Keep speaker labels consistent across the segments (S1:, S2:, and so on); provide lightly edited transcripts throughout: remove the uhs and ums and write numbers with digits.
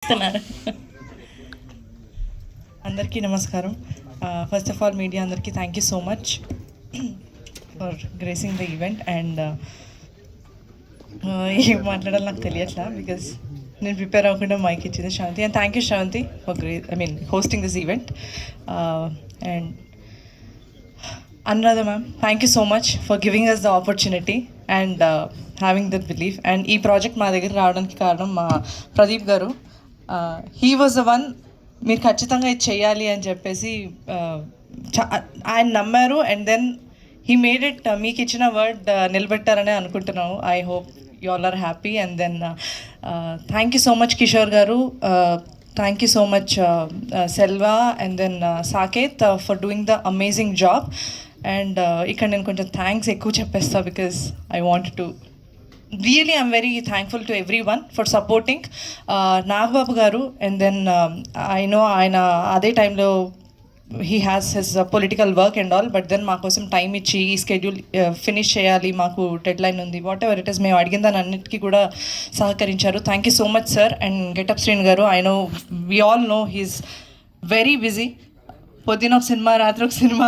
S1: ఇస్తున్నారు. అందరికీ నమస్కారం. ఫస్ట్ ఆఫ్ ఆల్ మీడియా అందరికీ thank you so much for gracing the event. And ఏం మాట్లాడాలి నాకు తెలియట్లా బికాజ్ నేను ప్రిపేర్ అవ్వకుండా మైక్ ఇచ్చింది Sravanthi. And thank you Sravanthi for hosting this event. And Anuradha ma'am, thank you so much for giving us the opportunity and having that belief. And ఈ project మా దగ్గర రావడానికి కారణం మా ప్రదీప్ గారు. హీ వాజ్ ద వన్, మీరు ఖచ్చితంగా ఇది చేయాలి అని చెప్పేసి ఆయన నమ్మారు. And then he made it. మీకు ఇచ్చిన వర్డ్ నిలబెట్టారని అనుకుంటున్నాను. I hope you all are happy. And then thank you so much Kishore garu, thank you so much Selva and then Saketh for doing the amazing job. And ఇక్కడ నేను కొంచెం థ్యాంక్స్ ఎక్కువ చెప్పేస్తా because I want to really I'm very thankful to every one for supporting. Nagababu garu, and then I know ఆయన అదే టైంలో he has his political work and all, but then మా కోసం టైం ఇచ్చి ఈ స్కెడ్యూల్ ఫినిష్ చేయాలి, మాకు డెడ్ లైన్ ఉంది, వాట్ ఎవర్ ఇట్ ఇస్, మేము అడిగిన దాని అన్నిటికీ కూడా సహకరించారు. Thank you so much sir. And getup Srinu garu, I know we all know he's very busy. పొద్దున ఒక సినిమా, రాత్రి ఒక సినిమా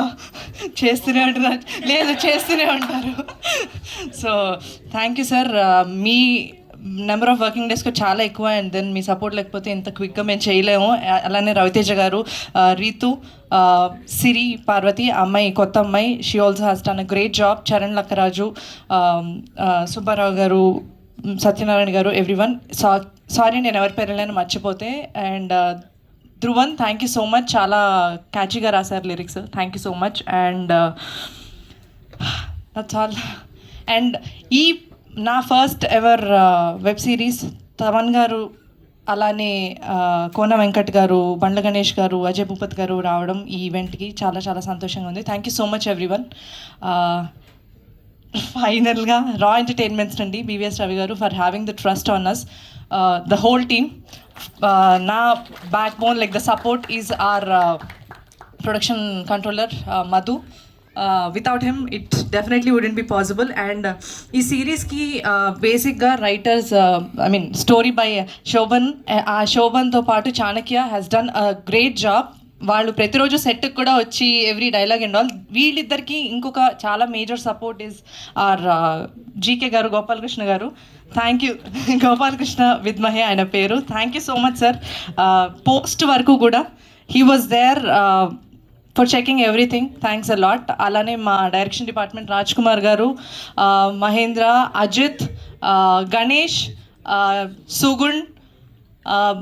S1: చేస్తూనే ఉంటారు, లేదు చేస్తూనే ఉంటారు. So thank you sir. Me number of working డేస్కి చాలా ఎక్కువ. అండ్ దెన్ మీ సపోర్ట్ లేకపోతే ఇంత క్విక్గా మేము చేయలేము. అలానే రవితేజ గారు, రీతు, సిరి, పార్వతి అమ్మాయి, కొత్త అమ్మాయి, she also has done a great job. Charan Lakkaraju, Subbarao గారు, సత్యనారాయణ గారు, ఎవ్రీవన్. సారీ నేను ఎవరి పేర్లైనా మర్చిపోతే. And Dhruvan, thank you so much, చాలా క్యాచీగా రాశారు lyrics, thank you so much. And that's all. And ఈ నా first ever web series Thaman గారు, అలానే కోన వెంకట్ గారు, బండ్ల గణేష్ గారు, అజయ్ భూపత్ గారు రావడం ఈ ఈవెంట్కి చాలా చాలా సంతోషంగా ఉంది. Thank you so much everyone. ఫైనల్గా రా ఎంటర్టైన్మెంట్స్ అండి, BVS Ravi garu, for having the trust on us, the whole team. నా backbone, like the support is our production controller Madhu. Without him it definitely wouldn't be possible. And ఈ సిరీస్కి బేసిక్గా writers, story by Shobhan. ఆ శోభన్తో పాటు Chanakya has done a great job. వాళ్ళు ప్రతిరోజు సెట్కి కూడా వచ్చి ఎవ్రీ డైలాగ్ అండ్ ఆల్. వీళ్ళిద్దరికి ఇంకొక చాలా major support is our GK garu, Gopalakrishna garu. Thank you. Gopalakrishna Vidmahe ఆయన పేరు. Thank you so much sir. Post వరకు కూడా he was there for checking everything. Thanks a lot. అలానే మా డైరెక్షన్ డిపార్ట్మెంట్ రాజ్ కుమార్ గారు, మహేంద్ర, అజిత్, గణేష్, సుగుణ్,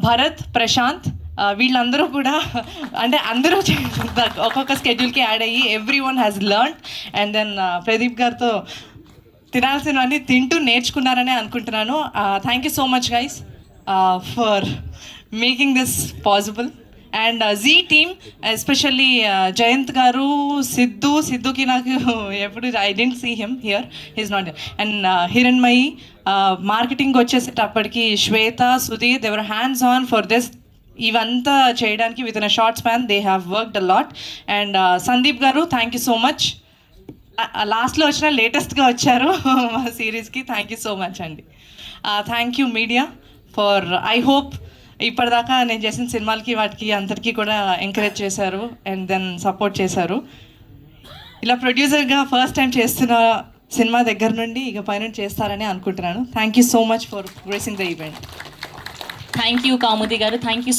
S1: భరత్, ప్రశాంత్, వీళ్ళందరూ కూడా, అంటే అందరూ ఒక్కొక్క స్కెడ్యూల్కి యాడ్ అయ్యి every one has learn. And then Pradeep గారితో తినాల్సినవన్నీ తింటూ నేర్చుకున్నారనే అనుకుంటున్నాను. Thank you so much guys for making this possible. And Zee team, especially Jayanth garu, సిద్ధుకి నాకు ఎప్పుడు I didn't see him here, he's not. And Hiranmayi, marketing వచ్చేసేటప్పటికి Swetha, Sudheer, they're hands on for this. ఇవంతా చేయడానికి within a short span they have worked a lot. And Sandeep గారు, thank you so much. లాస్ట్లో వచ్చిన లేటెస్ట్గా వచ్చారు మా సిరీస్కి. థ్యాంక్ యూ సో మచ్ అండి. Thank you media for, I hope ఇప్పటిదాకా నేను చేసిన సినిమాలకి వాటికి అందరికీ కూడా ఎంకరేజ్ చేశారు అండ్ దెన్ సపోర్ట్ చేశారు. ఇలా ప్రొడ్యూసర్గా ఫస్ట్ టైం చేస్తున్న సినిమా దగ్గర నుండి ఇక పైన చేస్తారని అనుకుంటున్నాను. Thank you so much for gracing the event.
S2: Thank you Kaumudi garu. Thank you